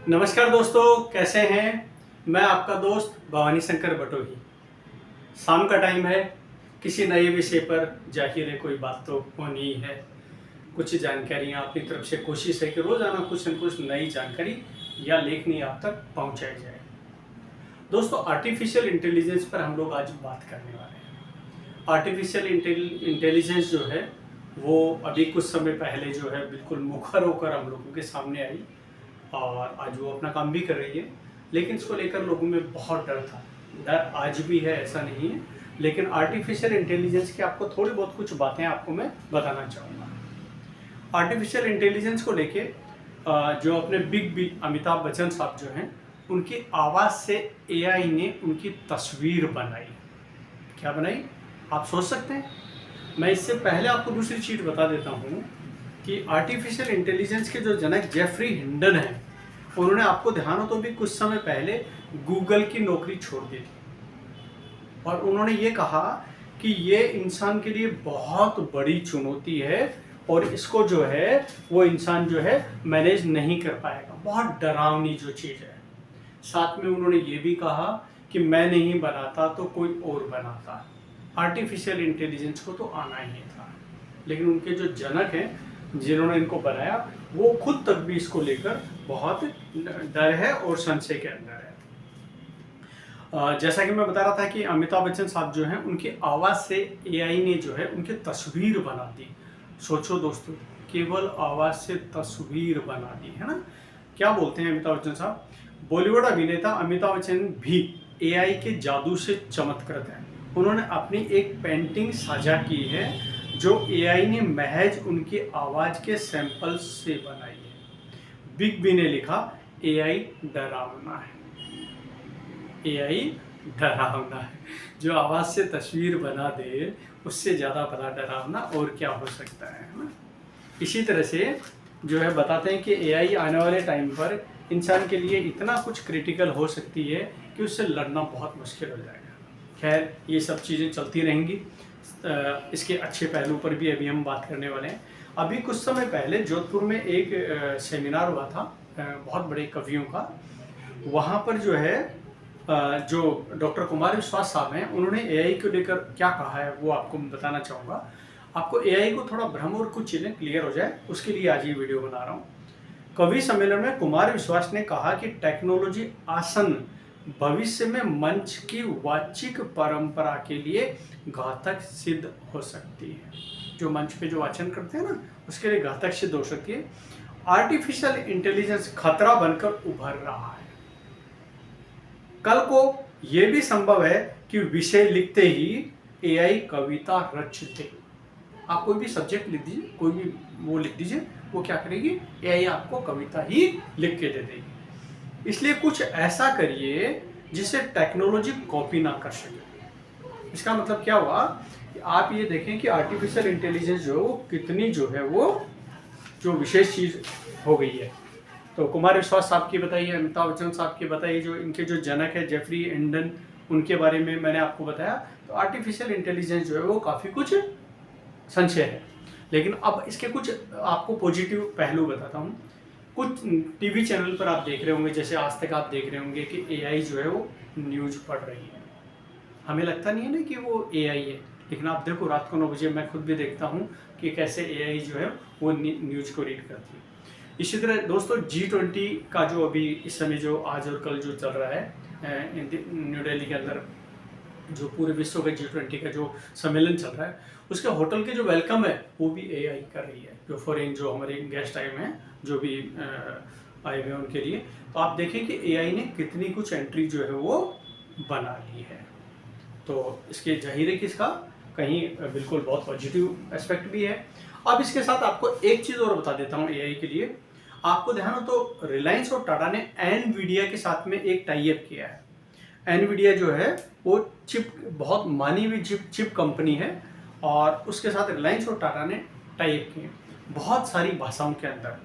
नमस्कार दोस्तों, कैसे हैं। मैं आपका दोस्त भवानी शंकर बटोही। शाम का टाइम है, किसी नए विषय पर जाहिर है कोई बात तो होनी ही है। कुछ जानकारियाँ अपनी तरफ से कोशिश है कि रोज़ाना कुछ न कुछ नई जानकारी या लेखनी आप तक पहुंचाई जाए। दोस्तों, आर्टिफिशियल इंटेलिजेंस पर हम लोग आज बात करने वाले हैं। आर्टिफिशियल इंटेलिजेंस जो है वो अभी कुछ समय पहले जो है बिल्कुल मुखर होकर हम लोगों के सामने आई और आज वो अपना काम भी कर रही है। लेकिन इसको लेकर लोगों में बहुत डर था। डर आज भी है, ऐसा नहीं है। लेकिन आर्टिफिशियल इंटेलिजेंस की आपको थोड़ी बहुत कुछ बातें आपको मैं बताना चाहूँगा। आर्टिफिशियल इंटेलिजेंस को लेके जो अपने बिग बी अमिताभ बच्चन साहब जो हैं, उनकी आवाज़ से एआई ने उनकी तस्वीर बनाई। क्या बनाई, आप सोच सकते हैं। मैं इससे पहले आपको दूसरी चीज़ बता देता हूँ कि आर्टिफिशियल इंटेलिजेंस के जो जनक जेफरी हिंडन हैं, उन्होंने, आपको ध्यान हो तो भी कुछ समय पहले गूगल की नौकरी छोड़ दी थी और उन्होंने ये कहा कि ये इंसान के लिए बहुत बड़ी चुनौती है और इसको जो है वो इंसान जो है मैनेज नहीं कर पाएगा। बहुत डरावनी जो चीज़ है। साथ में उन्होंने ये भी कहा कि मैं नहीं बनाता तो कोई और बनाता। आर्टिफिशियल इंटेलिजेंस को तो आना ही था, लेकिन उनके जो जनक हैं जिन्होंने इनको बनाया, वो खुद तक भी इसको लेकर बहुत डर है और संशय के अंदर है। जैसा कि मैं बता रहा था कि अमिताभ बच्चन साहब जो हैं, उनकी आवाज़ से एआई ने जो है उनकी तस्वीर बना दी। सोचो दोस्तों, केवल आवाज़ से तस्वीर बना दी है ना। क्या बोलते हैं अमिताभ बच्चन साहब, बॉलीवुड अभिनेता अमिताभ बच्चन भी एआई के जादू से चमत्कृत हैं। उन्होंने अपनी एक पेंटिंग साझा की है जो एआई ने महज उनकी आवाज़ के सैंपल से बनाई है। बिग बी ने लिखा, एआई डरावना है। एआई डरावना है। जो आवाज़ से तस्वीर बना दे, उससे ज़्यादा बड़ा डरावना और क्या हो सकता है ना। इसी तरह से जो है बताते हैं कि एआई आने वाले टाइम पर इंसान के लिए इतना कुछ क्रिटिकल हो सकती है कि उससे लड़ना बहुत मुश्किल हो जाएगा। खैर, ये सब चीज़ें चलती रहेंगी। इसके अच्छे पहलू पर भी अभी हम बात करने वाले हैं। अभी कुछ समय पहले जोधपुर में एक सेमिनार हुआ था बहुत बड़े कवियों का। वहाँ पर जो है जो डॉक्टर कुमार विश्वास साहब हैं, उन्होंने एआई को लेकर क्या कहा है वो आपको बताना चाहूँगा। आपको एआई को थोड़ा भ्रम और कुछ चीज़ें क्लियर हो जाए, उसके लिए आज ये वीडियो बना रहा हूँ। कवि सम्मेलन में कुमार विश्वास ने कहा कि टेक्नोलॉजी आसन्न भविष्य में मंच की वाचिक परंपरा के लिए घातक सिद्ध हो सकती है। जो मंच पे जो वाचन करते हैं ना, उसके लिए घातक सिद्ध हो सकती है। आर्टिफिशियल इंटेलिजेंस खतरा बनकर उभर रहा है। कल को यह भी संभव है कि विषय लिखते ही एआई कविता रच दे। आप कोई भी सब्जेक्ट लिख दीजिए, कोई भी वो लिख दीजिए, वो क्या करेगी, एआई आपको कविता ही लिख के दे देगी। इसलिए कुछ ऐसा करिए जिसे टेक्नोलॉजी कॉपी ना कर सके। इसका मतलब क्या हुआ कि आप ये देखें कि आर्टिफिशियल इंटेलिजेंस जो कितनी जो है वो जो विशेष चीज़ हो गई है। तो कुमार विश्वास साहब की बताइए, अमिताभ बच्चन साहब की बताइए, जो इनके जो जनक है जेफरी हिंडन, उनके बारे में मैंने आपको बताया। तो आर्टिफिशियल इंटेलिजेंस जो है वो काफ़ी कुछ संशय है। लेकिन अब इसके कुछ आपको पॉजिटिव पहलू बताता हूँ। कुछ टीवी चैनल पर आप देख रहे होंगे, जैसे आज तक आप देख रहे होंगे कि एआई जो है वो न्यूज़ पढ़ रही है। हमें लगता नहीं है ना कि वो एआई है, लेकिन आप देखो रात को 9 बजे मैं खुद भी देखता हूँ कि कैसे एआई जो है वो न्यूज़ को रीड करती है। इसी तरह दोस्तों, G20 का जो अभी इस समय जो आज और कल जो चल रहा है न्यू दिल्ली के अंदर, जो पूरे विश्व का G20 का जो सम्मेलन चल रहा है, उसके होटल के जो वेलकम है वो भी एआई कर रही है। जो फॉरेन जो हमारे गेस्ट आए हुए हैं, जो भी आए हुए हैं उनके लिए, तो आप देखें कि एआई ने कितनी कुछ एंट्री जो है वो बना ली है। तो इसके जाहिर है कि इसका कहीं बिल्कुल बहुत पॉजिटिव एस्पेक्ट भी है। अब इसके साथ आपको एक चीज़ और बता देता हूँ एआई के लिए। आपको ध्यान हो तो रिलायंस और टाटा ने एनवीडिया के साथ में एक टाई अप किया है। एनवीडिया जो है वो चिप, बहुत मानी हुई चिप कंपनी है और उसके साथ रिलायंस और टाटा ने टाई अप किए। बहुत सारी भाषाओं के अंदर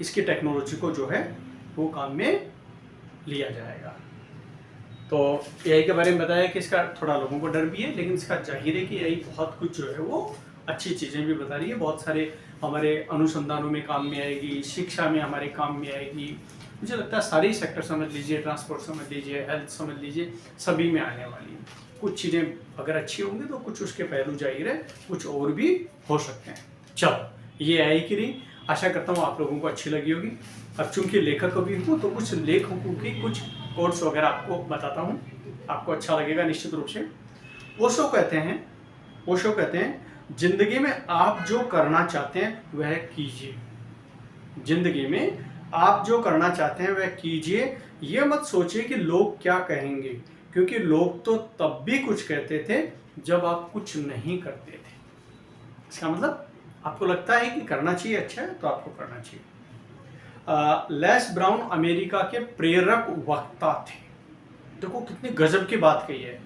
इसकी टेक्नोलॉजी को जो है वो काम में लिया जाएगा। तो एआई के बारे में बताया कि इसका थोड़ा लोगों को डर भी है, लेकिन इसका जाहिर है कि एआई बहुत कुछ जो है वो अच्छी चीज़ें भी बता रही है। बहुत सारे हमारे अनुसंधानों में काम में आएगी, शिक्षा में हमारे काम में आएगी, मुझे लगता है सारी सेक्टर समझ लीजिए, ट्रांसपोर्ट समझ लीजिए, हेल्थ समझ लीजिए, सभी में आने वाली है। कुछ चीज़ें अगर अच्छी होंगी तो कुछ उसके पहलू जाहिर है कुछ और भी हो सकते हैं। चलो ये आई की रही, आशा करता हूँ आप लोगों को अच्छी लगी होगी। अब चूंकि लेखक भी हूँ तो कुछ लेखकों की कुछ कोट्स वगैरह आपको बताता हूँ, आपको अच्छा लगेगा निश्चित रूप से। ओशो कहते हैं जिंदगी में आप जो करना चाहते हैं वह कीजिए। जिंदगी में आप जो करना चाहते हैं वह कीजिए। ये मत सोचिए कि लोग क्या कहेंगे, क्योंकि लोग तो तब भी कुछ कहते थे जब आप कुछ नहीं करते थे। इसका मतलब आपको लगता है कि करना चाहिए, अच्छा है तो आपको करना चाहिए। लेस ब्राउन अमेरिका के प्रेरक वक्ता थे। देखो कितनी गजब की बात कही है,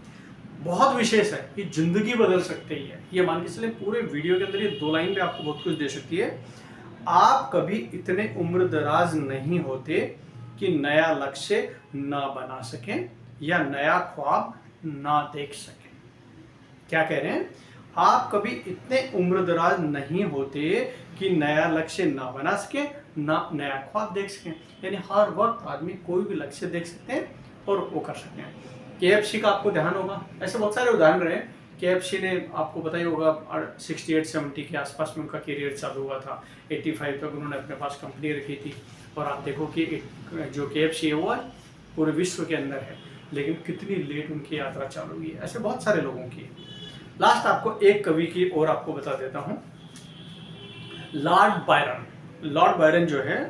बहुत विशेष है, ये जिंदगी बदल सकती है। ये मान के चले पूरे वीडियो के अंदर ये 2 लाइन में आपको बहुत कुछ दे सकती है। आप कभी इतने उम्रदराज नहीं होते कि नया लक्ष्य ना बना सकें या नया ख्वाब ना देख सकें। क्या कह रहे हैं? आप कभी इतने उम्रदराज नहीं होते कि नया लक्ष्य ना बना सकें ना नया ख्वाब देख सकें। यानी हर वक्त आदमी कोई भी लक्ष्य देख सकते हैं और वो कर सकते हैं। KFC का आपको ध्यान होगा, ऐसे बहुत सारे उदाहरण रहे। KFC ने आपको पता ही होगा 68-70 के आसपास में उनका करियर चालू हुआ था। 85 तक उन्होंने अपने पास कंपनी रखी थी और आप देखो कि जो KFC है वो पूरे विश्व के अंदर है, लेकिन कितनी लेट उनकी यात्रा चालू हुई है। ऐसे बहुत सारे लोगों की। लास्ट आपको एक कवि की और आपको बता देता हूँ, लॉर्ड बायरन जो है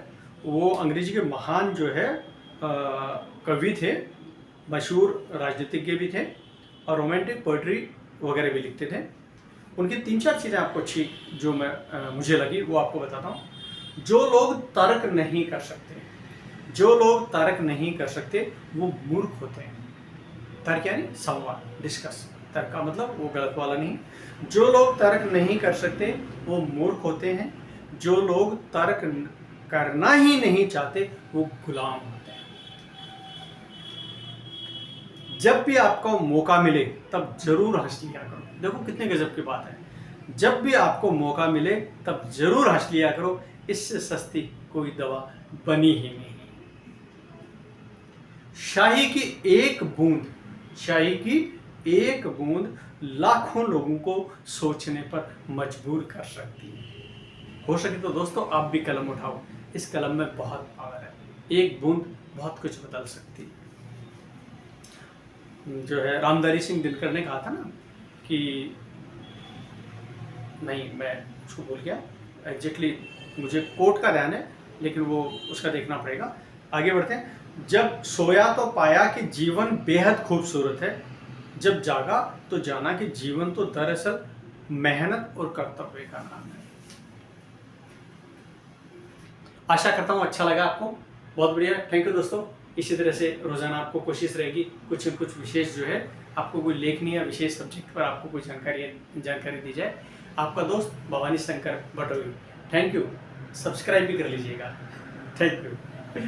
वो अंग्रेजी के महान जो है कवि थे, मशहूर राजनीतिज्ञ भी थे और रोमांटिक पोइट्री वगैरह भी लिखते थे। उनकी 3-4 चीज़ें आपको अच्छी जो मुझे लगी वो आपको बताता हूँ। जो लोग तर्क नहीं कर सकते वो मूर्ख होते हैं। तर्क यानी संवाद, डिस्कस। तर्क का मतलब वो गलत वाला नहीं। जो लोग तर्क नहीं कर सकते वो मूर्ख होते हैं। जो लोग तर्क करना ही नहीं चाहते वो गुलाम होते हैं। जब भी आपको मौका मिले तब जरूर हंस लिया करो। देखो कितने गजब की बात है। जब भी आपको मौका मिले तब जरूर हंस लिया करो, इससे सस्ती कोई दवा बनी ही नहीं। शाही की एक बूंद लाखों लोगों को सोचने पर मजबूर कर सकती है। हो सके तो दोस्तों आप भी कलम उठाओ, इस कलम में बहुत पावर है। एक बूंद बहुत कुछ बदल सकती है। जो है रामधारी सिंह दिनकर ने कहा था ना कि नहीं, मैं उसको भूल गया एग्जैक्टली, मुझे कोट का ध्यान है लेकिन वो उसका देखना पड़ेगा। आगे बढ़ते हैं। जब सोया तो पाया कि जीवन बेहद खूबसूरत है, जब जागा तो जाना कि जीवन तो दरअसल मेहनत और कर्तव्य का नाम है। आशा करता हूँ अच्छा लगा आपको, बहुत बढ़िया। थैंक यू दोस्तों। इसी तरह से रोजाना आपको कोशिश रहेगी कुछ न कुछ विशेष जो है आपको कोई लेखनी या विशेष सब्जेक्ट पर आपको कोई जानकारी दी जाए। आपका दोस्त Bhawani Shankar Batoi. Thank you. Subscribe भी कर लीजिएगा। Thank you.